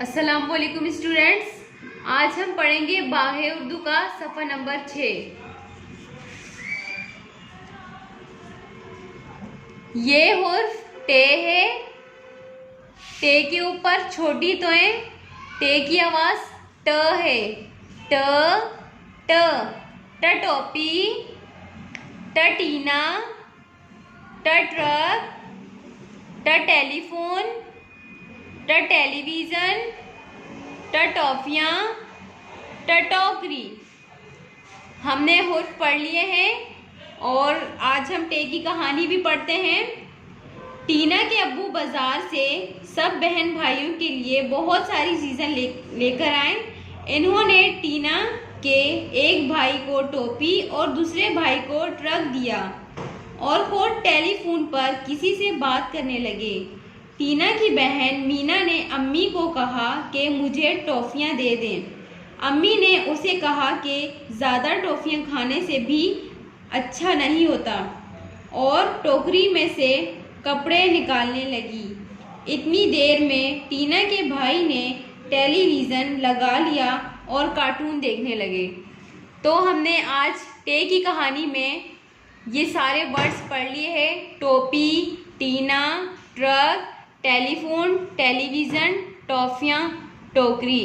अस्सलाम वालेकुम स्टूडेंट्स, आज हम पढ़ेंगे बाहे उर्दू का सफ़ा नंबर 6। ये हुर्फ टे है। टे के ऊपर छोटी तोएं, टे की आवाज़ ट है। ट ट ट टोपी, ट टीना, ट ट्रक, ट टेलीफोन, ट टेलीविज़न, ट टॉफियाँ, ट टोकरी। हमने हुर्फ पढ़ लिए हैं और आज हम टे की कहानी भी पढ़ते हैं। टीना के अब्बू बाज़ार से सब बहन भाइयों के लिए बहुत सारी चीज़ें लेकर आए। इन्होंने टीना के एक भाई को टोपी और दूसरे भाई को ट्रक दिया और खुद टेलीफोन पर किसी से बात करने लगे। टीना की बहन मीना ने अम्मी को कहा कि मुझे टॉफ़ियाँ दे दें। अम्मी ने उसे कहा कि ज़्यादा टॉफ़ियाँ खाने से भी अच्छा नहीं होता और टोकरी में से कपड़े निकालने लगी। इतनी देर में टीना के भाई ने टेलीविज़न लगा लिया और कार्टून देखने लगे। तो हमने आज टे की कहानी में ये सारे वर्ड्स पढ़ लिए हैं: टोपी, टीना, ट्रक, टेलीफोन, टेलीविज़न, टॉफ़ियाँ, टोकरी।